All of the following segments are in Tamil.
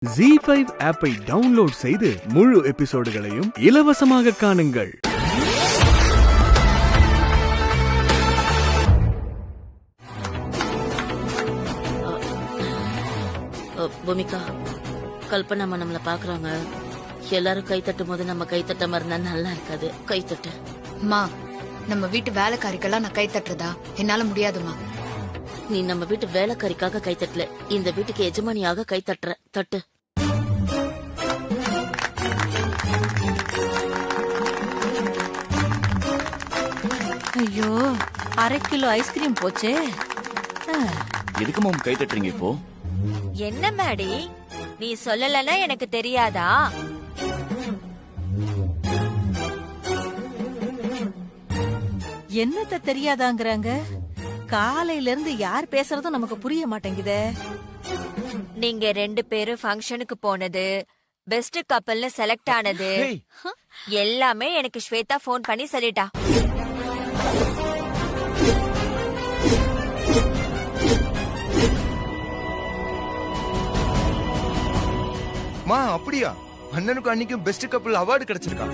ZEE5 ஆப்பை டவுன்லோட் செய்து முழு எபிசோடுகளையும் இலவசமாக காணுங்கள். பூமிகா, கல்பனாமா நம்மள பாக்குறாங்க. எல்லாரும் கை தட்டும் போது நம்ம கை தட்ட மாதிரி நல்லா இருக்காது. கை தட்டு. மா, நம்ம வீட்டு வேலைக்காரிக்கெல்லாம் நான் கை தட்டுறதா? என்னால முடியாதுமா. நீ நம்ம வீட்டு வேலைக்காரிக்காக கை தட்டல, இந்த வீட்டுக்கு எஜமானியாக கை தட்டுற. தட்டு. ஐயோ, 1/2 கிலோ ஐஸ்கிரீம் போச்சே. எதுக்கு மாம் கை தட்டுறீங்க இப்போ? என்ன மேடி, நீ சொல்லலன்னா எனக்கு தெரியாதா? என்னத்த தெரியாதாங்கறாங்க? காலையில இருந்து யார் பேசுறதும் நமக்கு புரிய மாட்டேங்குதே. நீங்க 2 பேரும் ஃபங்க்ஷனுக்கு போனது, பெஸ்ட் கப்பல்னு செலக்ட் ஆனது எல்லாமே எனக்கு ஸ்வேதா போன் பண்ணி சொல்லிட்டா. மா, அப்படியா? அண்ணனுக்கு அன்னைக்கும் பெஸ்ட் கப்பல் அவார்டு கிடைச்சிருக்கா.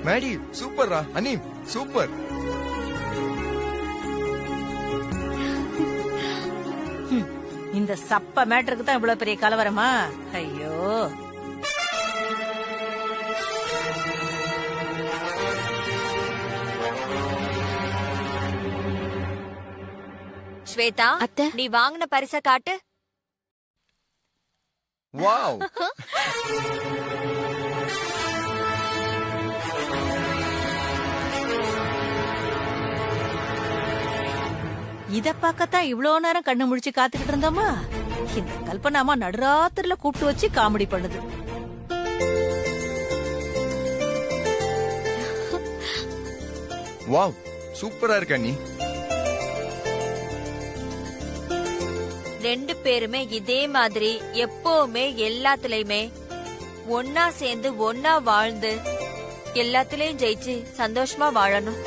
மேடி சூப்பர்ரா. அனி சூப்பர். இந்த சப்ப மேட்டருக்கு தான் இவ்வளவு பெரிய கலவரமா? ஐயோ, ஸ்வேதா, அத்தை. நீ வாங்கின பரிச காட்டு. வாவ். இத பார்க்கத்தான் இவ்வளவு நேரம் கண்ணு முழிச்சு காத்துக்கிட்டு இருந்தோமா? இந்த கல்பனாமா நடுராத்திரில கூப்பிட்டு வச்சு காமெடி பண்ணுது. வாவ், சூப்பரா இருக்க நீ. 2 பேருமே இதே மாதிரி எப்பவுமே எல்லாத்துலயுமே ஒன்னா சேர்ந்து ஒன்னா வாழ்ந்து எல்லாத்துலயும் ஜெயிச்சு சந்தோஷமா வாழணும்.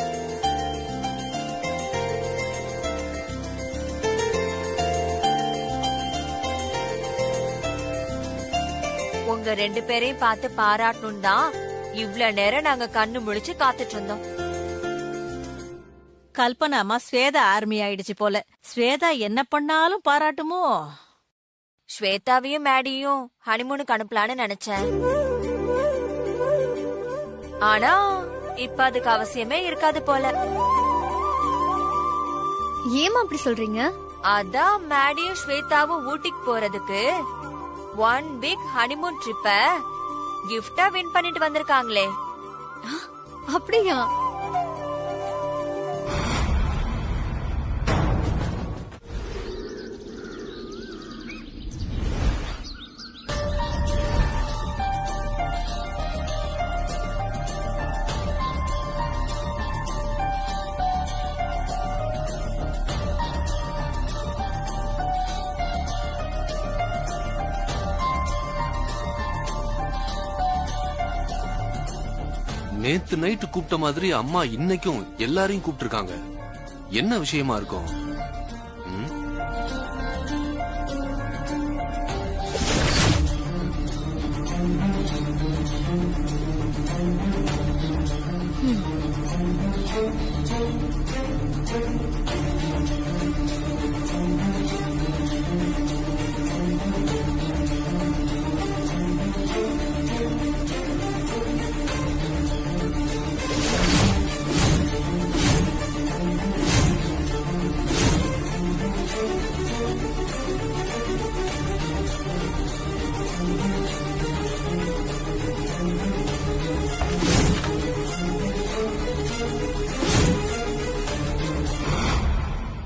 உங்க 2 பேரையும் பார்த்து பாராட்டணும் தான் இவ்வளவு நேரம் நாங்க கண்ணு முழிச்சு காத்துட்டு இருந்தோம். கல்பனாமா ஸ்வேதா ஆர்மி ஆயிடுச்சு போல. ஸ்வேதா என்ன பண்ணாலும் பாராட்டுமோ? ஸ்வேதாவையும் மேடியும் ஹனிமூனுக்கு அனுப்பலான்னு நினைச்சேன். ஆனா இப்ப அதுக்கு அவசியமே இருக்காது போல. ஏமா அப்படி சொல்றீங்க? அதான் மேடியும் ஸ்வேதாவும் ஊட்டிக்கு போறதுக்கு 1 வீக் ஹனிமூன் ட்ரிப்ப கிஃப்டா வின் பண்ணிட்டு வந்திருக்காங்களே. அப்படியா? நேத்து நைட்டு கூப்பிட்ட மாதிரி அம்மா இன்னைக்கும் எல்லாரையும் கூப்பிட்டிருக்காங்க. என்ன விஷயமா இருக்கும்?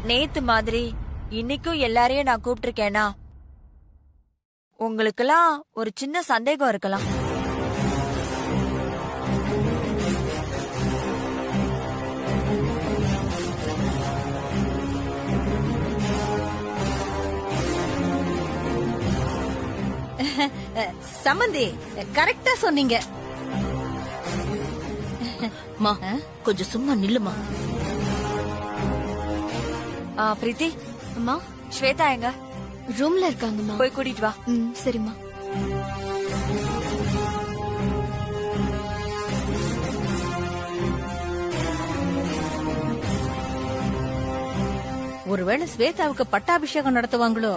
நேத்து மாதிரி இன்னைக்கும் எல்லாரையும் நான் கூப்பிட்டிருக்கேனா? உங்களுக்கெல்லாம் ஒரு சின்ன சந்தேகம் இருக்கலாம். சம்பந்தி, கரெக்டா சொன்னீங்க. மா, கொஞ்சம் சும்மா நில்லுமா. பிரீத்தி, அம்மா, ஸ்வேதா எங்க? ரூம்ல இருக்காங்கம்மா. போய் கூட்டிட்டு வா. சரிம்மா. ஒருவேளை ஸ்வேதாவுக்கு பட்டாபிஷேகம் நடத்துவாங்களோ?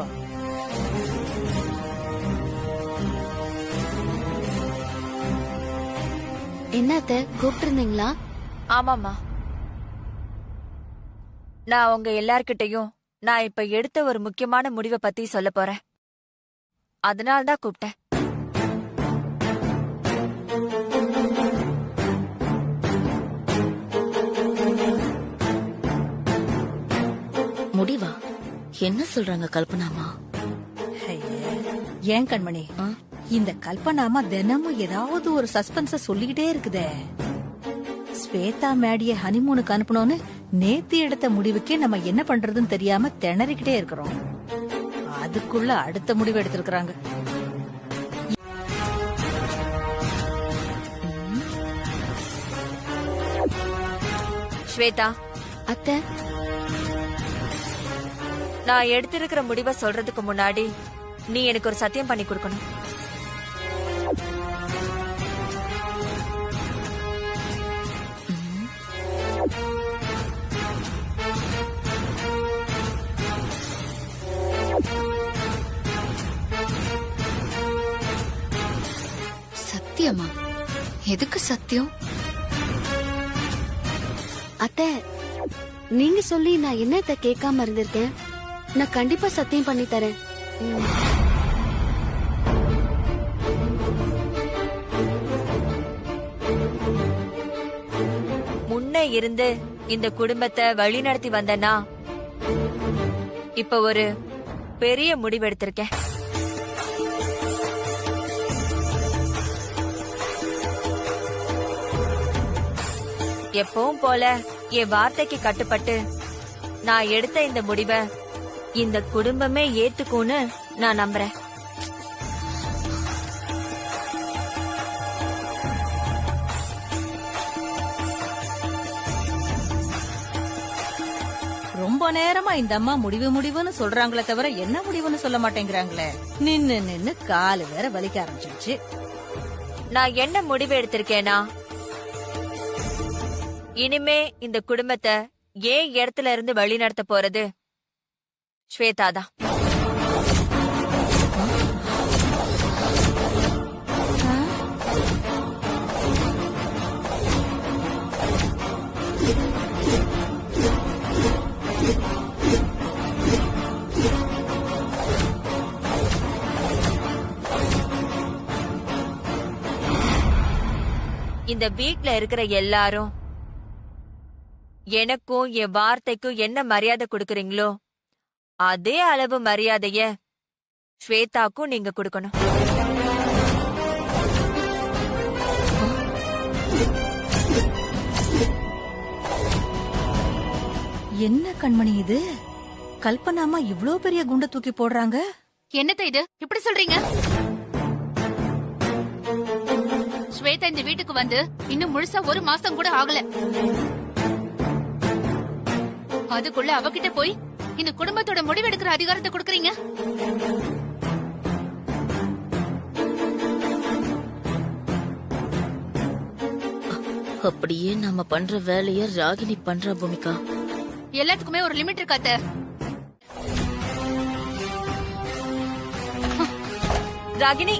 என்னத்த கூப்பிட்டு இருந்தீங்களா? ஆமாமா, நான் உங்க எல்லார்கிட்டயும் நான் இப்ப எடுத்த ஒரு முக்கியமான முடிவை பத்தி சொல்ல போறேன். அதனால்தான் கூப்பிட்டேன். முடிவா? என்ன சொல்றாங்க கல்பனாமா? ஏன் கண்மணி, இந்த கல்பனாமா தினமும் ஏதாவது ஒரு சஸ்பென்ஸ சொல்லிக்கிட்டே இருக்குதே. ஸ்வேதா மேடிய ஹனிமூனுக்கு அனுப்பணும்னு நேத்து எடுத்த முடிவுக்கே நம்ம என்ன பண்றதுன்னு தெரியாம திணறிக்கிட்டே இருக்கிறோம். அதுக்குள்ள அடுத்த முடிவு எடுத்திருக்கிறாங்க. ஸ்வேதா, அத்தை, நான் எடுத்திருக்கிற முடிவை சொல்றதுக்கு முன்னாடி நீ எனக்கு ஒரு சத்தியம் பண்ணி கொடுக்கணும். சத்தியமா? எதுக்கு சத்தியம்? அத்தை, நீங்க சொல்லி நான் என்னத்த கேட்காம இருந்திருக்கேன். நான் கண்டிப்பா சத்தியம் பண்ணி தரேன். முன்ன இருந்து இந்த குடும்பத்தை வழி நடத்தி வந்தனா இப்ப ஒரு பெரிய முடிவு எடுத்திருக்கேன். எப்பவும் போல என் வார்த்தைக்கு கட்டுப்பட்டு நான் எடுத்த இந்த முடிவை இந்த குடும்பமே ஏத்துக்கும்னு நான் நம்புறேன். ரொம்ப நேரமா இந்த அம்மா முடிவுன்னு சொல்றாங்களே தவிர என்ன முடிவுன்னு சொல்ல மாட்டேங்கிறாங்களே. நின்னு காலு வேற வலிக்க ஆரம்பிச்சிருச்சு. நான் என்ன முடிவு எடுத்திருக்கேனா, இனிமே இந்த குடும்பத்தை ஏன் இடத்துல இருந்து வழி நடத்த போறது ஸ்வேதா தான். இந்த வீட்ல இருக்கிற எல்லாரும் எனக்கும் என் வார்த்தைக்கும் என்ன மரியாதை கொடுக்கறீங்களோ அதே அளவு மரியாதைய ஸ்வேதாக்கும் நீங்க கொடுக்கணும். என்ன கண்மணி இது? கல்பனாமா இவ்ளோ பெரிய குண்டை தூக்கி போடுறாங்க. என்னத்த இது இப்படி சொல்றீங்க? ஸ்வேதா இந்த வீட்டுக்கு வந்து இன்னும் முழுசா ஒரு மாசம் கூட ஆகல. அதுக்குள்ள அவகிட்ட போய் இந்த குடும்பத்தோட முடிவெடுக்கிற அதிகாரத்தை கொடுக்கறீங்க. அப்படியே நம்ம பண்ற வேலைய ராகினி பண்ற பூமிகா. எல்லாத்துக்குமே ஒரு லிமிட் இருக்காத்த. ராகினி,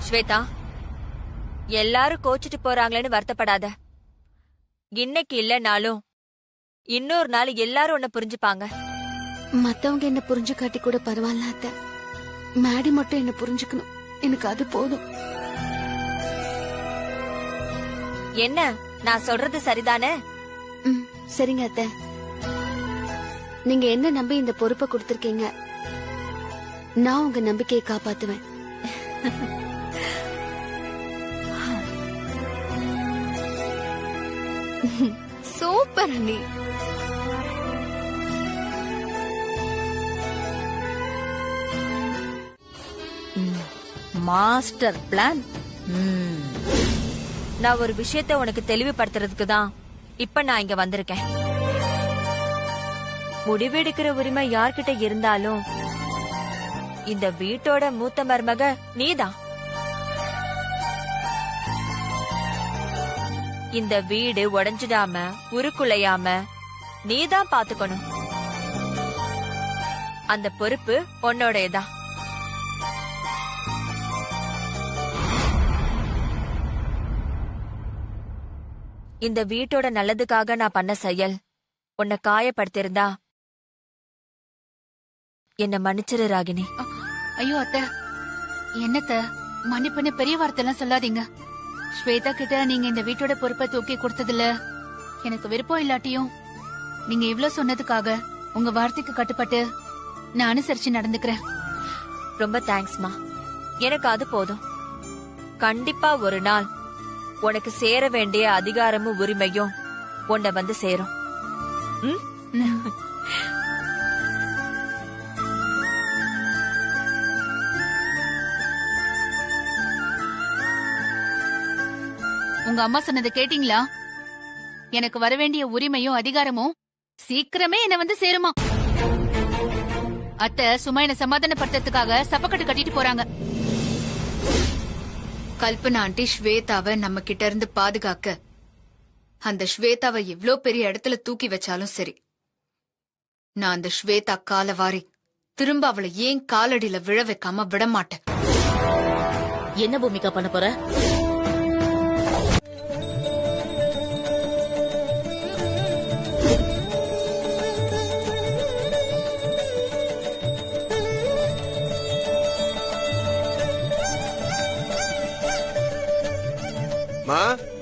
ஸ்வேதா, எல்லாரும் கோச்சிட்டு போறாங்களேன்னு வருத்தப்படாத. இன்னைக்கு இல்லனாலும் இன்னொரு நாள் எல்லாரும் உன்னை புரிஞ்சுப்பாங்க. மத்தவங்க என்ன புரிஞ்சுக்காட்டி கூட பரவாயில்ல அத்தை. மேடி மட்டும் என்ன புரிஞ்சுக்கணும். எனக்கு அது போதும். என்ன, நான் சொல்றது சரிதானே? சரிங்க அத்தை. நீங்க என்ன நம்பி இந்த பொறுப்பை கொடுத்திருக்கீங்க. நான் உங்க நம்பிக்கையை காப்பாத்துவேன். சூப்பர் அண்ணி. Master plan. நான் ஒரு விஷயத்தை உனக்கு தெளிவுபடுத்துறதுக்கு தான் இப்ப நான் இங்க வந்திருக்கேன். முடிவெடுக்கிற உரிமை யார்கிட்ட இருந்தாலும் இந்த வீட்டோட மூத்த மருமக நீதான். இந்த வீடு உடைஞ்சிடாம உருக்குலையாம நீதான் பாத்துக்கணும். அந்த பொறுப்பு உன்னோடதான். இந்த வீட்டோட நல்லதுக்காக நான் பண்ண செயல் உன்னை காயப்படுத்திருந்தா என்ன மன்னிச்சிரு ராகினி. ஐயோ அத்தை, என்னத்த மன்னிப்புன்னு பெரிய வார்த்தை எல்லாம் சொல்லாதீங்க. ஸ்வேதா கிட்ட நீங்க இந்த வீட்டோட பொறுப்பை தூக்கி கொடுத்ததுல எனக்கு விருப்பம் இல்லாட்டியும் நீங்க இவ்ளோ சொன்னதுக்காக உங்க வார்த்தைக்கு கட்டுப்பட்டு நான் அனுசரிச்சு நடந்துக்கிறேன். ரொம்ப தேங்க்ஸ்மா. எனக்கு அது போதும். கண்டிப்பா ஒரு நாள் உனக்கு சேர வேண்டிய அதிகாரமும் உரிமையும் உன்னை வந்து சேரும். உங்க அம்மா சொன்னதை கேட்டீங்களா? எனக்கு வர வேண்டிய உரிமையும் அதிகாரமும் சீக்கிரமே என்ன வந்து சேருமா? அத்தை சும்மா என்ன சமாதானப்படுத்துறதுக்காக சப்பக்கட்டு கட்டிட்டு போறாங்க. கல்பனா ஆண்டி ஸ்வேதாவை நம்ம கிட்ட இருந்து பாதுகாக்க அந்த ஸ்வேதாவை எவ்ளோ பெரிய இடத்துல தூக்கி வச்சாலும் சரி, நான் அந்த ஸ்வேதா கால வாரி திரும்ப அவளை ஏன் காலடியில விழ வைக்காம விட மாட்டேன். என்ன பூமிகா பண்ண போற?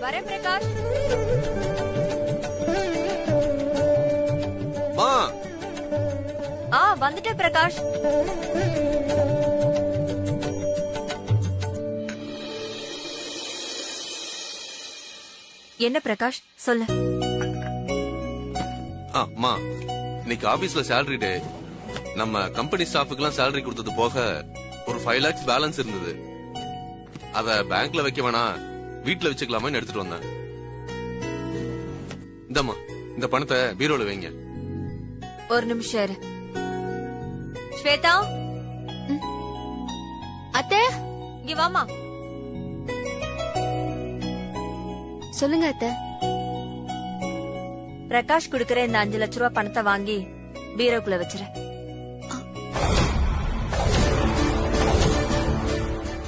வரேன் பிரகாஷ். வந்துட்டேன் பிரகாஷ். என்ன பிரகாஷ் சொல்லு. அம்மா, இன்னைக்கு ஆபீஸ்ல சேலரி டே. நம்ம கம்பெனி ஸ்டாஃபுக்கு சேலரி கொடுத்தது போக ஒரு 5 lakhs பேலன்ஸ் இருந்தது. அத பேங்க்ல வைக்க வேணாம், வீட்டுல வச்சுக்கலாமான்னு எடுத்துட்டு வந்தேன். இந்தம்மா, இந்த பணத்தை பீரோல வைங்க. ஒரு நிமிஷம் இரு. ஸ்வேதா, அத்தை இங்க வாமா. சொல்லுங்க அத்தை. பிரகாஷ் குடுக்கற இந்த 5 லட்ச ரூபாய் பணத்தை வாங்கி பீரோக்குள்ள வச்சிரு.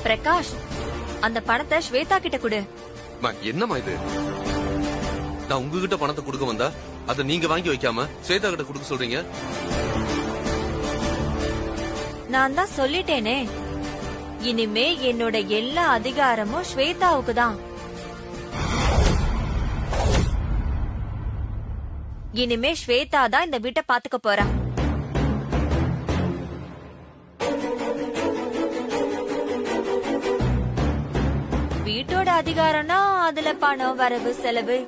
பிரகாஷ், அந்த பணத்தை ஸ்வேதா கிட்ட கொடு. என்னம்மா இது? நான் உங்ககிட்ட பணத்தை கொடுக்க வந்தா அத நீங்க வாங்கி வைக்காம ஸ்வேதா கிட்ட கொடுக்க சொல்றீங்க? நான் தான் சொல்லிட்டேனே, இனிமே என்னோட எல்லா அதிகாரமும் ஸ்வேதாவுக்கு தான். இனிமே ஸ்வேதா தான் இந்த வீட்டை பாத்துக்க போறா. வீட்டோட அதிகாரம்னா அதுல பணம் வரவு செலவு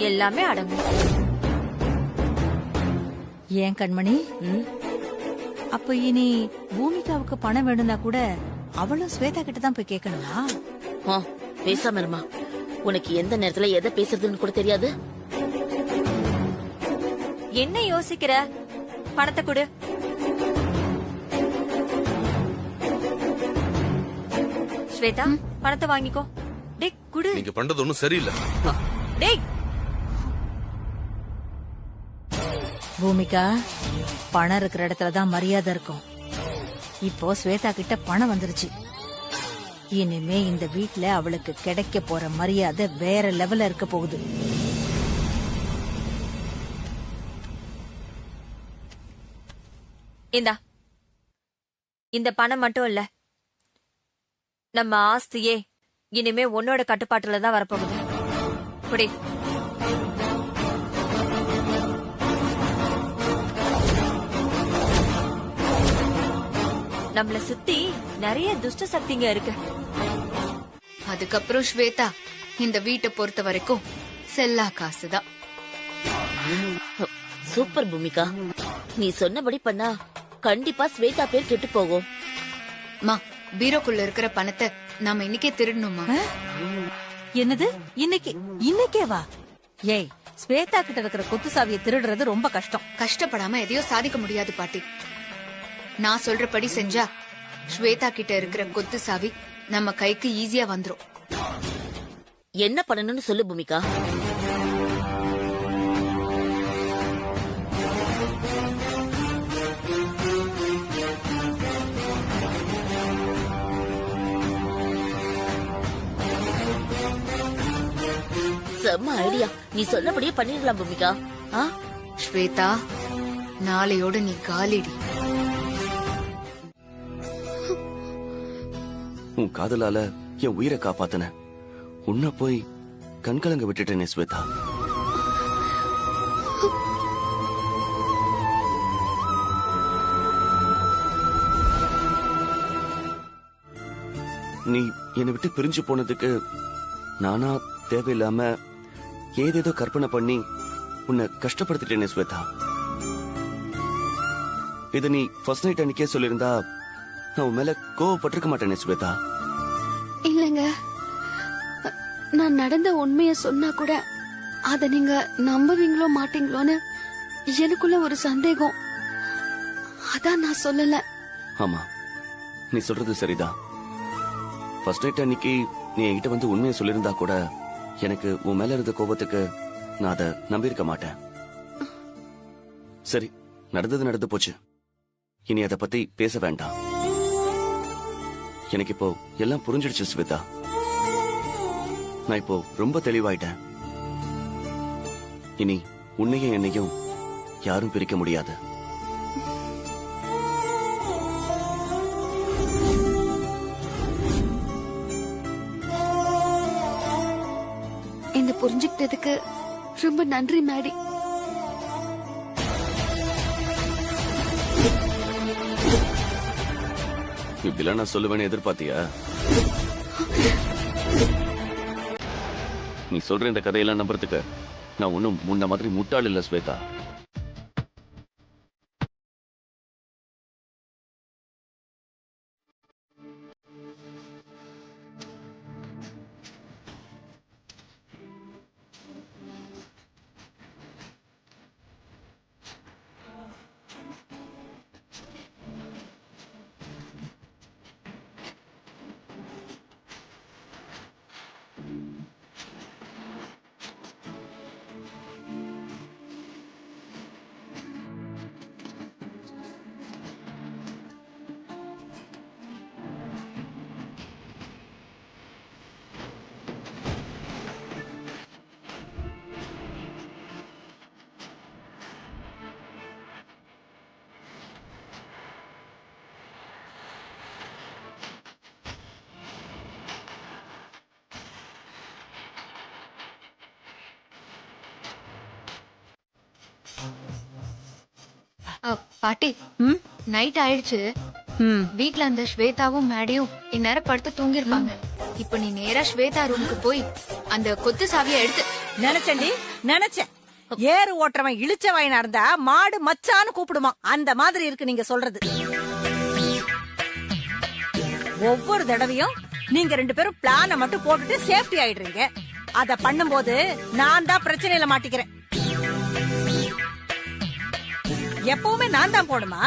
எல்லாமே அடங்கும். ஏன் கண்மணி, அப்ப இனி பூமிகாவுக்கு பணம் வேணும்னா கூட அவளும் ஸ்வேதா கிட்ட தான் போய் கேட்கணுமா? பேசாம இருமா. உனக்கு எந்த நேரத்துல எதை பேசுறதுன்னு கூட தெரியாது. என்ன யோசிக்கிற? பணத்தை கொடு. ஸ்வேதா, பணத்தை வாங்கிக்கோ. டேய் குடு. நீங்க பண்றது ஒண்ணும் சரியில்லை. டேய் பூமிகா, பணம் இருக்கிற இடத்துலதான் மரியாதை இருக்கும். இப்போ ஸ்வேதா கிட்ட பணம் வந்துருச்சு. இனிமே இந்த வீட்ல அவளுக்கு கிடைக்க போற மரியாதை வேற லெவல்ல இருக்க போகுது. இந்தா, இந்த பணம் மட்டும் இல்ல, நம்ம ஆஸ்தியே இனிமே உன்னோட கட்டுப்பாட்டுல தான் வரப்போகுது. குடி. நம்மள சுத்தி நிறைய துஷ்ட சக்திங்க இருக்கு. அதுக்கப்புறம் ஸ்வேதா இந்த வீட்டை பொறுத்த வரைக்கும் செல்லா காசுதான். சூப்பர் பூமிகா, நீ சொன்னபடி பண்ணா கண்டிப்பா ஸ்வேதா பேர் கெட்டு போகும். மா, பீரோக்குள்ள இருக்கிற பணத்தை நாம இன்னைக்கே திருடணுமா? என்னது இன்னைக்கே வா? ஏய், ஸ்வேதா கிட்ட இருக்கிற கொத்து சாவியை திருடுறது ரொம்ப கஷ்டம். கஷ்டப்படாம எதையோ சாதிக்க முடியாது பாட்டி. நான் சொல்றபடி செஞ்சா ஸ்வேதா கிட்ட இருக்கிற கொத்து சாவி நம்ம கைக்கு ஈஸியா வந்துரும். என்ன பண்ணணும்னு சொல்லு பூமிகா. செம்ம ஐடியா, நீ சொன்னபடியே பண்ணிடலாம் பூமிகா. ஸ்வேதா, நாளையோட நீ காலிடி. உன் காதலால என் உயிரை காப்பாத்தின. உன்ன போய் கண்கலங்க விட்டுட்டேனே ஸ்வேதா. நீ என்னை விட்டு பிரிஞ்சு போனதுக்கு நானா தேவையில்லாம ஏதேதோ கற்பனை பண்ணி உன்னை கஷ்டப்படுத்திட்டேனே ஸ்வேதா. இத நீ ஃபர்ஸ்ட் நைட் அன்னைக்கே சொல்லிருந்தா நான் உன் மேல கோவப்பட்டிருக்க மாட்டேனே ஸ்வேதா. இல்லங்க, நான் நடந்த உண்மைய சொன்னா கூட அத நீங்க நம்புவீங்களோ மாட்டீங்களோன்னு எனக்குள்ள ஒரு சந்தேகம். அதான் நான் சொல்லல. ஆமா, நீ சொல்றது சரிதான். ஃபர்ஸ்ட் நைட் அன்னைக்கு நீ என்கிட்ட வந்து உண்மையை சொல்லியிருந்தா கூட எனக்கு உன் மேல இருந்த கோபத்துக்கு நான் அதை நம்பியிருக்க மாட்டேன். சரி, நடந்தது நடந்து போச்சு. இனி அதை பத்தி பேச வேண்டாம். எனக்கு இப்போ எல்லாம் புரிஞ்சிடுச்சு ஸ்வேதா. நான் இப்போ ரொம்ப தெளிவாயிட்டேன். இனி உன்னையும் என்னையும் யாரும் பிரிக்க முடியாது. என்ன புரிஞ்சுக்கிட்டதுக்கு ரொம்ப நன்றி மேடி. இப்படிலாம் நான் சொல்லுவேன்னு எதிர்பார்த்தியா? நீ சொல்ற இந்த கதையெல்லாம் நம்புறதுக்கு நான் ஒன்னும் முன்ன மாதிரி முட்டாள் இல்ல ஸ்வேதா. பாட்டி, நைட் ஆயிடுச்சு. வீட்ல அந்த ஸ்வேதாவும் மேடியும் இந்நேரம் படுத்து தூங்கிருப்பாங்க. இப்ப நீ நேரா ஸ்வேதா ரூமுக்கு போய் அந்த கொத்து சாவியை எடுத்து. நினைச்சேன் ஏறு ஓட்டுறவன் இழிச்ச வயனா இருந்தா மாடு மச்சான்னு கூப்பிடுமா, அந்த மாதிரி இருக்கு நீங்க சொல்றது. ஒவ்வொரு தடவையும் நீங்க ரெண்டு பேரும் பிளான மட்டும் போட்டுட்டு சேஃப்டி ஆயிடுறீங்க. அத பண்ணும்போது நான் தான் பிரச்சனையில மாட்டிக்கிறேன். எப்பவுமே நான் தான் போடுமா?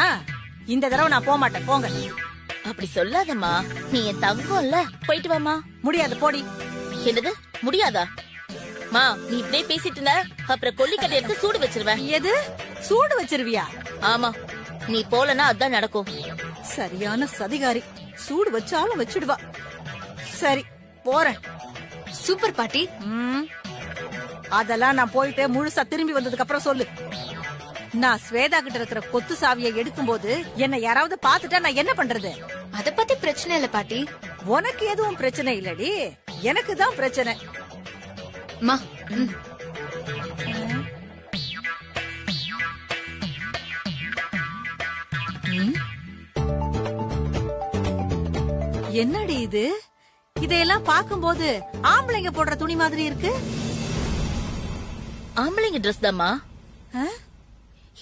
இந்த தடவை நான் போக மாட்டேன். போங்க. அப்படி சொல்லாதம்மா, நீ என் தங்கம்ல. போயிட்டு வாமா. முடியாது, போடி. என்னது முடியாதா? மா, நீ இப்படியே பேசிட்டு இருந்த அப்புறம் கொல்லிக்கட்டை எடுத்து சூடு வச்சிருவேன். எது சூடு வச்சிருவியா? ஆமா, நீ போலனா அதான் நடக்கும். சரியான சதிகாரி. சூடு வச்சாலும் வச்சிடுவா. சரி, போறேன். சூப்பர் பாட்டி. அதெல்லாம் நான் போயிட்டு முழுசா திரும்பி வந்ததுக்கு அப்புறம் சொல்லு. நான் ஸ்வேதா கிட்ட இருக்கிற கொத்து சாவியை எடுக்கும் போது என்ன யாராவது பாத்துட்டா நான் என்ன பண்றது? அத பத்தி பிரச்சனை இல்ல பாட்டி. உனக்கு எதுவும் பிரச்சனை இல்லடி, எனக்கு தான் பிரச்சனை. மா, என்னடி இது? இதையெல்லாம் பாக்கும்போது ஆம்பளைங்க போடுற துணி மாதிரி இருக்கு. ஆம்பளைங்க ட்ரெஸ் தாம்மா.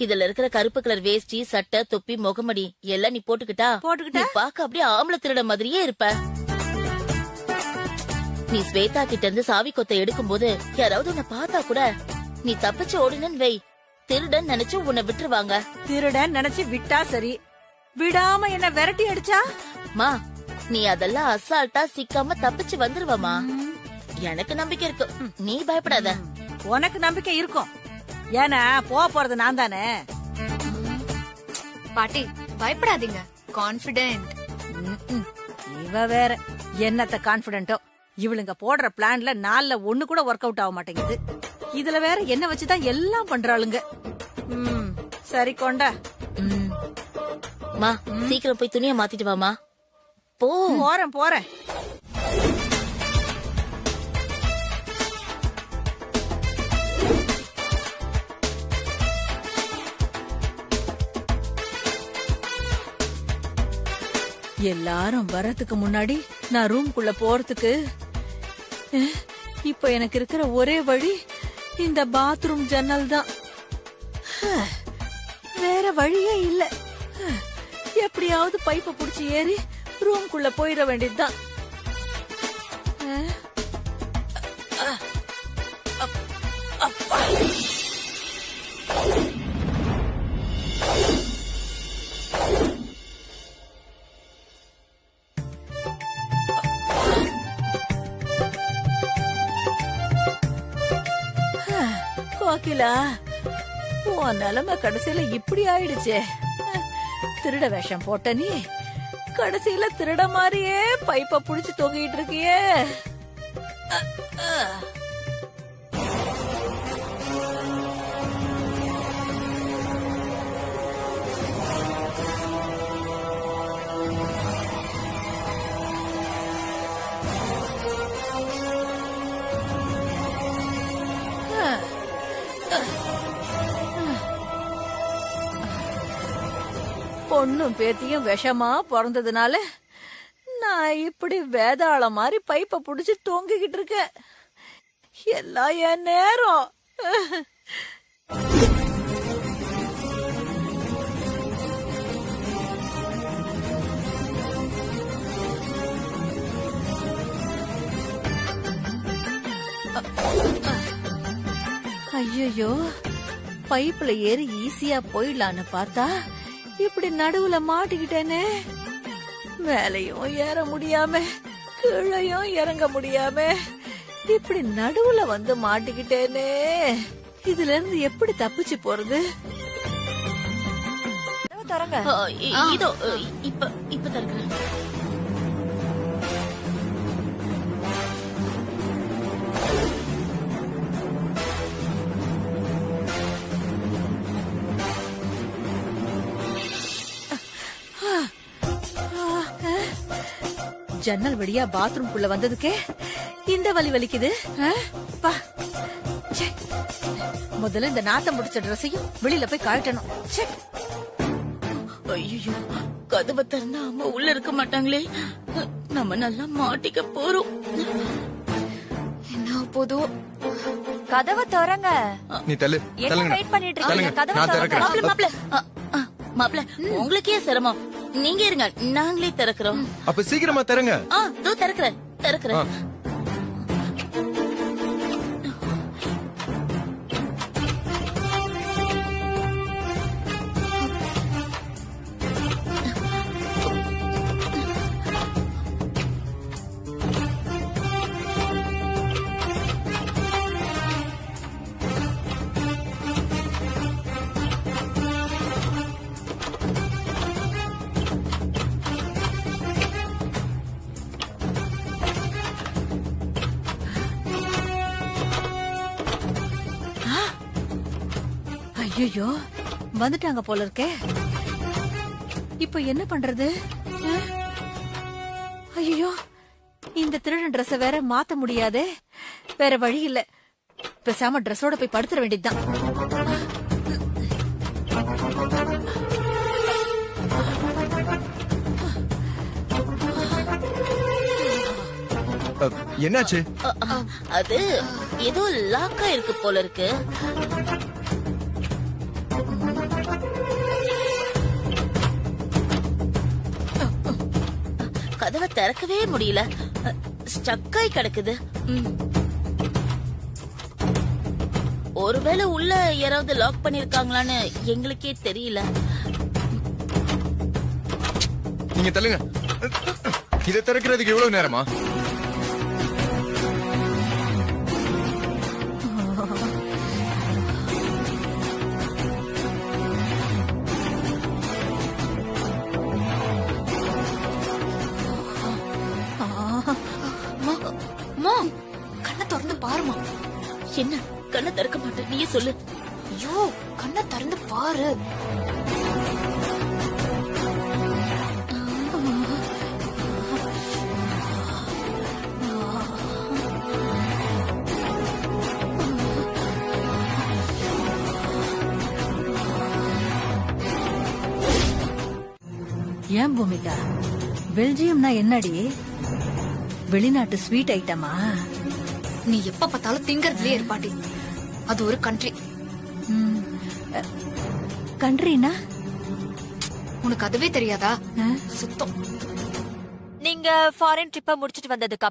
இதுல இருக்கிற கருப்பு கலர் வேஷ்டி, சட்டை, தொப்பி, முகமடி எல்லாம் நீ போட்டுக்கிட்டா நீ பாக்க அப்படியே ஆம்பளை திருட மாதிரியே இருப்ப. நீ ஸ்வேதா கிட்ட இருந்து சாவி கொத்தை எடுக்கும் போது யாராவது உன்னை பார்த்தா கூட நீ தப்பிச்சு ஓடுனன்னு வை, திருடன் நினைச்சு உன்னை விட்டுருவாங்க. திருடன் நினைச்சு விட்டா சரி, விடாம என்ன விரட்டி அடிச்சா மா நீ அதெல்லாம் அசால்ட்டா சிக்காம தப்பிச்சு வந்துருவமா. எனக்கு நம்பிக்கை இருக்கு, நீ பயப்படாத. உனக்கு நம்பிக்கை இருக்கும், ஏன்னா போறது நான் தானே. பாட்டி பயப்படாதீங்க, கான்பிடென்ட். இவ வேற என்னத்த கான்பிடென்ட்டோ. இவளுங்க போடுற பிளான்ல 4ல 1 கூட ஒர்க் அவுட் ஆக மாட்டேங்குது. இதுல வேற என்ன வச்சுதான் எல்லாம் பண்றாளுங்க. சரி கொண்டா. மா சீக்கிரம் போய் துணியை மாத்திட்டு வாமா. போறேன். எல்லாரும் வரதுக்கு முன்னாடி நான் ரூம்குள்ள போறதுக்கு இப்ப எனக்கு இருக்கிற ஒரே வழி இந்த பாத்ரூம் ஜன்னல் தான். வேற வழியே இல்ல. எப்படியாவது பைப்பை புடிச்சு ஏறி ரூம்குள்ள போயிட வேண்டியதுதான். கோகிலா, உன் நிலைமை கடைசியில இப்படி ஆயிடுச்சே. திருட வேஷம் போட்ட நீ கடைசியில திருட மாதிரியே பைப்ப புடிச்சு தொங்கிட்டு இருக்கியே. பொண்ணும் பேத்தியும் விஷமா பிறந்ததுனால நான் இப்படி வேதாள மாதிரி பைப்ப புடிச்சு தொங்கிக்கிட்டு இருக்கேன். எல்லாம் என் நேரம். ஐயோ, பைப்ல ஏறி ஈஸியா போயிடலான்னு பார்த்தா இப்படி நடுவுல மாட்டிக்கிட்டேனே. மேலையும் ஏற முடியாம கீழையும் இறங்க முடியாம இப்படி நடுவுல வந்து மாட்டிக்கிட்டேனே. இதுல இருந்து எப்படி தப்பிச்சு போறது? இதோ இப்ப தரேன். ஜன்னல் வழியா பாத்ரூம் குள்ள வந்ததுக்கே இந்த வலி வலிக்குது. முதல்ல இந்த நாத்தம் முடிச்ச ட்ரெஸ்ஸையும் வெளியில போய் கழட்டணும். ஐயோ, கதவை திறந்தா அம்மா உள்ள இருக்க மாட்டாங்களே. நம்ம நல்லா மாட்டிக்க போறோம். என்ன போதோ, கதவை திறங்க. நீ தள்ளு. என்ன வெயிட் பண்ணிட்டு இருக்கீங்க? கதவை திறங்க. மாப்ள உங்களுக்கே சிரமம், நீங்க இருங்க, நாங்களே திறக்கிறோம். அப்ப சீக்கிரமா திறங்க. திறக்கிறேன். ஐயோ, வந்துட்டாங்க போல இருக்கே. இப்ப என்ன பண்றது? ஐயோ, இந்த திருடன் ட்ரெஸ் வேற மாத்த முடியாதே. வேற வழி இல்ல, பேசாம ட்ரெஸ்ஸோட போய் படுத்துற வேண்டியதுதான். என்னாச்சு? அது ஏதோ லாக்கா இருக்கு போல இருக்கு. கதவை திறக்கவே முடியல, ஸ்டக்காய் கிடக்குது. ஒருவேளை உள்ள யாராவது லாக் பண்ணிருக்காங்களான்னு எங்களுக்கே தெரியல. நீங்க தள்ளுங்க. இதை திறக்கிறதுக்கு எவ்வளவு நேரமா? கண்ணை திறந்து பாருமா. என்ன? கண்ணை திறக்க மாட்டேன், நீயே சொல்லு. ஐயோ, கண்ணை திறந்து பாரு. ஏன் பூமிகா, பெல்ஜியம்னா என்னடி? வெளிநாட்டு ஸ்வீட் ஐட்டமா? நீ எப்ப பார்த்தாலும் திங்கறதுலயே இருப்பாட்டி. அது ஒரு கண்ட்ரி. கண்ட்ரினா உனக்கு அதுவே தெரியாதா? சுத்தம். நீங்க ஃபாரின் ட்ரிப்ப முடிச்சிட்டு வந்ததுக்கு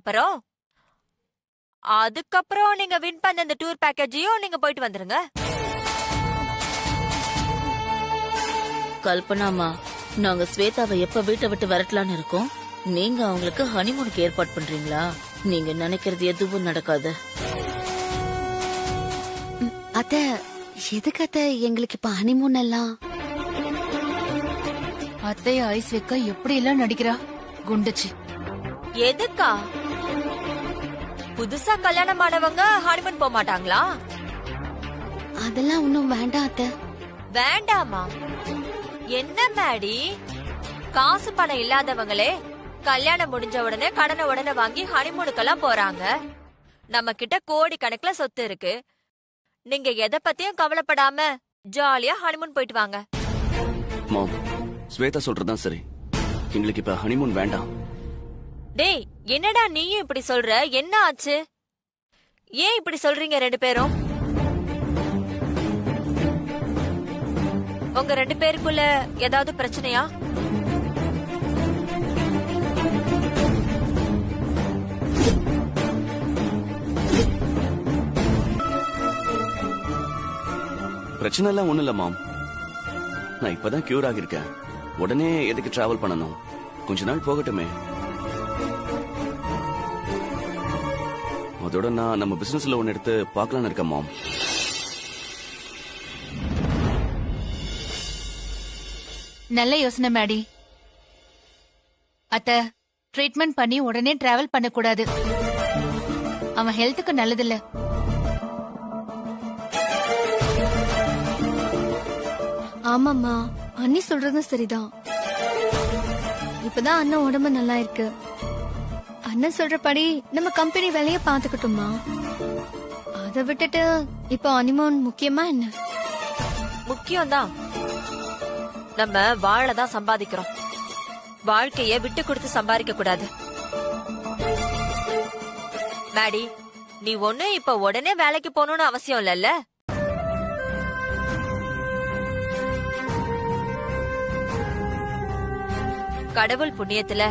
அதுக்கப்புறம் நீங்க வின் பண்ண இந்த டூர் பேக்கேஜையும் நீங்க போயிட்டு வந்துருங்க. கல்பனாமா, நாங்க ஸ்வேதாவை எப்ப வீட்டை விட்டு விரட்டலான்னு இருக்கோம். நீங்க அவங்களுக்கு ஹனிமூனுக்கு ஏற்பாடு பண்றீங்களா? நீங்க நினைக்கிறது எதுவும் நடக்காது. அத்த, எதுக்கு அத்த எங்களுக்கு இப்ப ஹனிமூன் எல்லாம்? அத்தைய ஐஸ் வைக்க எப்படி எல்லாம் நடிக்கிறா குண்டுச்சு. எதுக்கா? புதுசா கல்யாணம் ஆனவங்க ஹனிமூன் போக மாட்டாங்களா? அதெல்லாம் ஒண்ணும் வேண்டாம் அத்த. வேண்டாமா? என்ன மேடி, காசு பணம் இல்லாதவங்களே கல்யாணம் முடிஞ்ச உடனே கடனை உடனே வாங்கி ஹனிமூனுக்கெல்லாம் போறாங்க. நம்ம கிட்ட கோடி கணக்குல சொத்து இருக்கு. நீங்க எதை பத்தியும் கவலைப்படாம ஜாலியா ஹனிமூன் போயிட்டு வாங்க. மாம், ஸ்வேதா சொல்றதுதான் சரி. எங்களுக்கு இப்ப ஹனிமூன் வேண்டாம். டேய், என்னடா நீயும் இப்படி சொல்ற? என்ன ஆச்சு? ஏன் இப்படி சொல்றீங்க ரெண்டு பேரும்? உங்க ரெண்டு பேருக்குள்ள ஏதாவது பிரச்சனையா? பிரச்சனை எல்லாம் ஒண்ணு இல்ல மாம். நான் இப்பதான் கியூர் ஆகிருக்கேன். உடனே எதுக்கு டிராவல் பண்ணணும்? கொஞ்ச நாள் போகட்டுமே. அதோட நான் நம்ம பிசினஸ்ல ஒன்னு எடுத்து பார்க்கலான்னு இருக்கேன் மாம். நல்ல யோசனை மேடி. அத்த, ட்ரீட்மெண்ட் பண்ணி உடனே டிராவல் பண்ண கூடாது. அவன் ஹெல்த்துக்கு நல்லதில்ல. ஆமாம்மா, அண்ணி சொல்றதும் சரிதான். இப்பதான் அண்ணன் உடம்பு நல்லா இருக்கு. அண்ணன் சொல்றபடி நம்ம கம்பெனி வேலைய பாத்துக்கிட்டோமா? அதை விட்டுட்டு இப்போ ஹனிமூன் முக்கியமா என்ன? முக்கியம்தான். நம்ம வாழதான் சம்பாதிக்கிறோம். வாழ்க்கைய விட்டு கொடுத்து சம்பாதிக்க கூடாது. மேடி, நீ ஒண்ணு இப்ப உடனே வேலைக்கு போகணும்னு அவசியம் இல்லல்ல. கடவுள் புண்ணியத்துல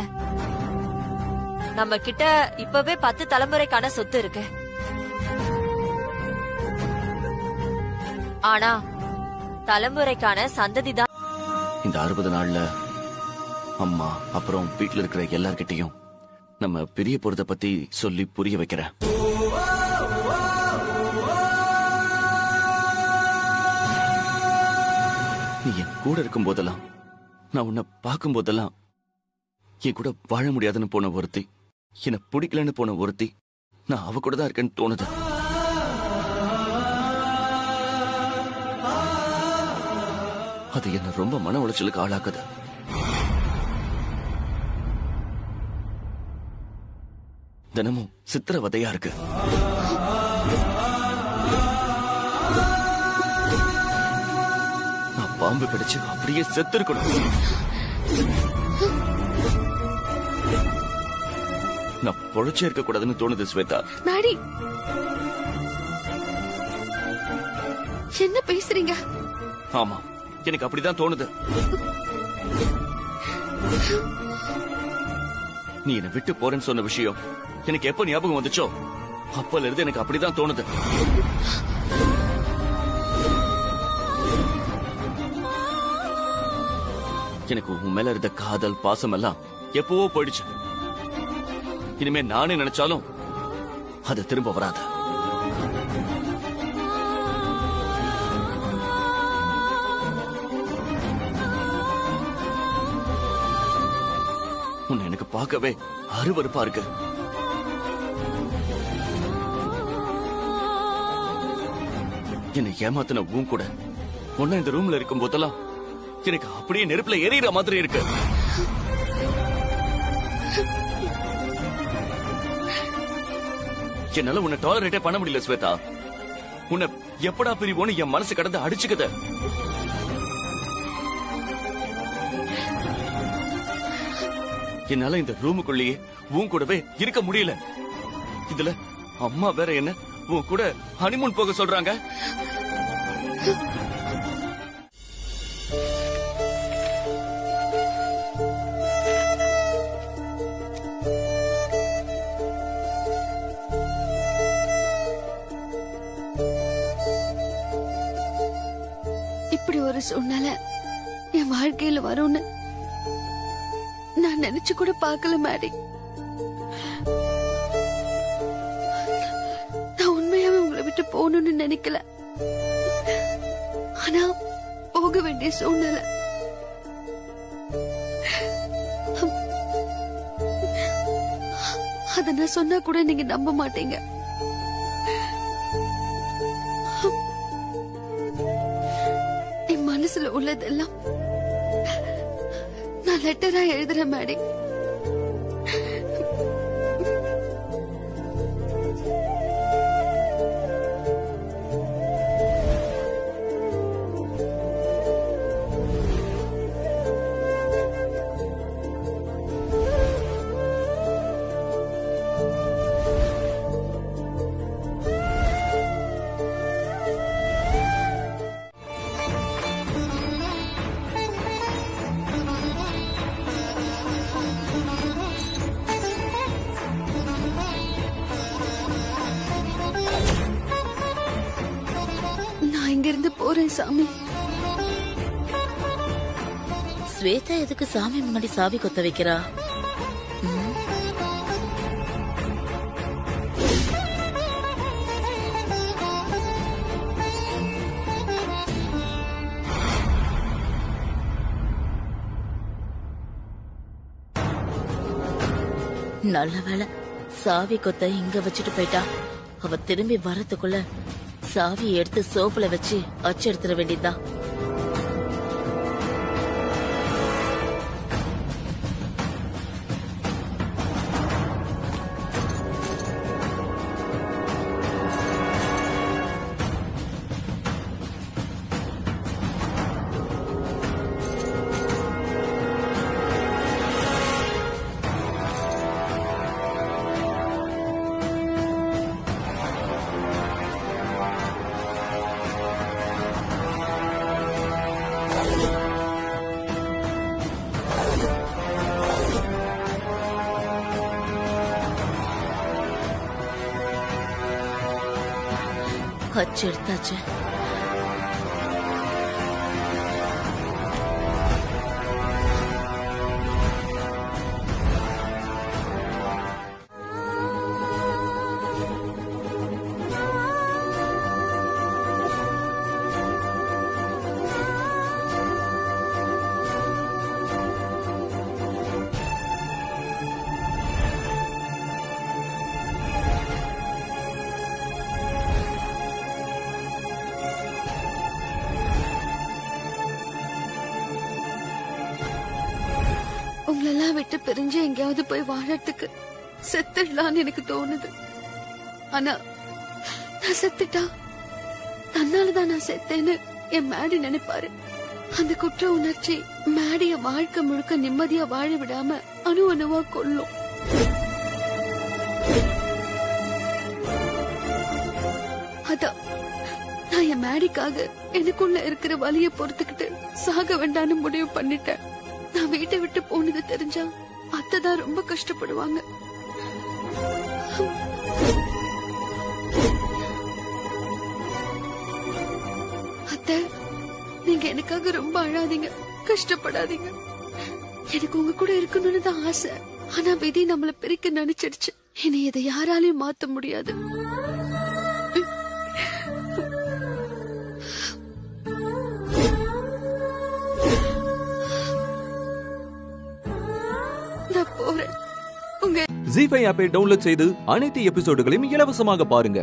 நம்ம கிட்ட இப்பவே 10 தலைமுறைக்கான சொத்து இருக்கு. ஆனா தலைமுறைக்கான சந்ததி தான். இந்த 60 நாள்ல அம்மா அப்புறம் வீட்டுல இருக்கிற எல்லார்கிட்டையும் நம்ம பிரிய போறத பத்தி சொல்லி புரிய வைக்கிறேன். நீ என் கூட இருக்கும் போதெல்லாம், நான் உன்னை பார்க்கும் போதெல்லாம், என் கூட வாழ முடியாதுன்னு போன ஒருத்தி, என்ன பிடிக்கலன்னு போன ஒருத்தி, நான் அவ கூட தான் இருக்கேன்னு தோணுது. அது என்ன ரொம்ப மன உளைச்சலுக்கு ஆளாக்குது. தினமும் சித்திரவதையா இருக்கு. நான் பாம்பு கடிச்சு அப்படியே செத்து இருக்கணும். நான் பொழைச்சே இருக்க கூடாதுன்னு தோணுது ஸ்வேதா. மேடி, என்ன பேசுறீங்க? ஆமா, எனக்கு அப்படிதான் தோணுது. நீ என்னை விட்டு போறேன்னு சொன்ன விஷயம் எனக்கு எப்ப ஞாபகம் வந்துச்சோ அப்பல இருந்து எனக்கு அப்படிதான் தோணுது. எனக்கு உன் மேல இருந்த காதல் பாசம் எல்லாம் எப்பவோ போயிடுச்சு. இனிமே நானே நினைச்சாலும் அது திரும்ப வராது. உன்னை எனக்கு பார்க்கவே அருவருப்பா இருக்கு. என்னை ஏமாத்தின உன் கூட ஒன்ன இந்த ரூம்ல இருக்கும் போதெல்லாம் எனக்கு அப்படியே நெருப்புல எரியிற மாதிரி இருக்கு. என்னால உன்னை டாலரேட்டே பண்ண முடியல ஸ்வேதா. உன்னை எப்படா பிரிவோன்னு என் மனசு கடந்து அடிச்சுக்குது. என்னால இந்த ரூமுக்குள்ளேயே உன் கூடவே இருக்க முடியல. இதுல அம்மா வேற என்ன உன் கூட ஹனிமூன் போக சொல்றாங்க. இப்படி ஒரு சூழ்நிலை என் வாழ்க்கையில வரும்னு நான் நினைச்சு கூட பார்க்கல மேடி. நான் உண்மையாவே உங்களை விட்டு போகணும்னு நினைக்கல. ஆனா போக வேண்டிய சூழ்நிலை. அத நான் சொன்னா கூட நீங்க நம்ப மாட்டீங்க. என் மனசுல உள்ளதெல்லாம் நான் லெட்டரா எழுதுறேன் மேடி. இங்கிருந்து போறேன் சாமி. ஸ்வேதா எதுக்கு சாமி முன்னாடி சாவி கொத்த வைக்கிறா? நல்ல வேளை சாவி கொத்த இங்க வச்சுட்டு போயிட்டா. அவ திரும்பி வரதுக்குள்ள சாவி எடுத்து சோப்புல வச்சு அச்சு எடுத்துட வேண்டியதுதான். அச்சு எடுத்தாச்சு. உங்களெல்லாம் விட்டு பிரிஞ்சு எங்கேயாவது போய் வாழறதுக்கு செத்துடலான்னு எனக்கு தோணுது. ஆனா நான் செத்துட்டா தன்னாலதான் நான் செத்தேன்னு என் மேடி நினைப்பாரு. அந்த குற்ற உணர்ச்சி மேடிய வாழ்க்கை முழுக்க நிம்மதியா வாழ விடாம அணு அணுவா கொள்ளும். என் மேடிக்காக எனக்குள்ள இருக்கிற வலிய பொறுத்துக்கிட்டு சாக வேண்டான்னு முடிவு பண்ணிட்டேன். நான் வீட்டை விட்டு போனது தெரிஞ்சா அத்தை தான் ரொம்ப கஷ்டப்படுவாங்க. அத்தை, நீங்க எனக்காக ரொம்ப அழாதீங்க, கஷ்டப்படாதீங்க. எனக்கு உங்க கூட இருக்கணும்னு தான் ஆசை. ஆனா விதி நம்மள பிரிக்க நினைச்சிடுச்சு. இனி இதை யாராலையும் மாத்த முடியாது. நான் போறேன். உங்க ஜீ5 ஆப்பை டவுன்லோட் செய்து அனைத்து எபிசோடுகளையும் இலவசமாக பாருங்க.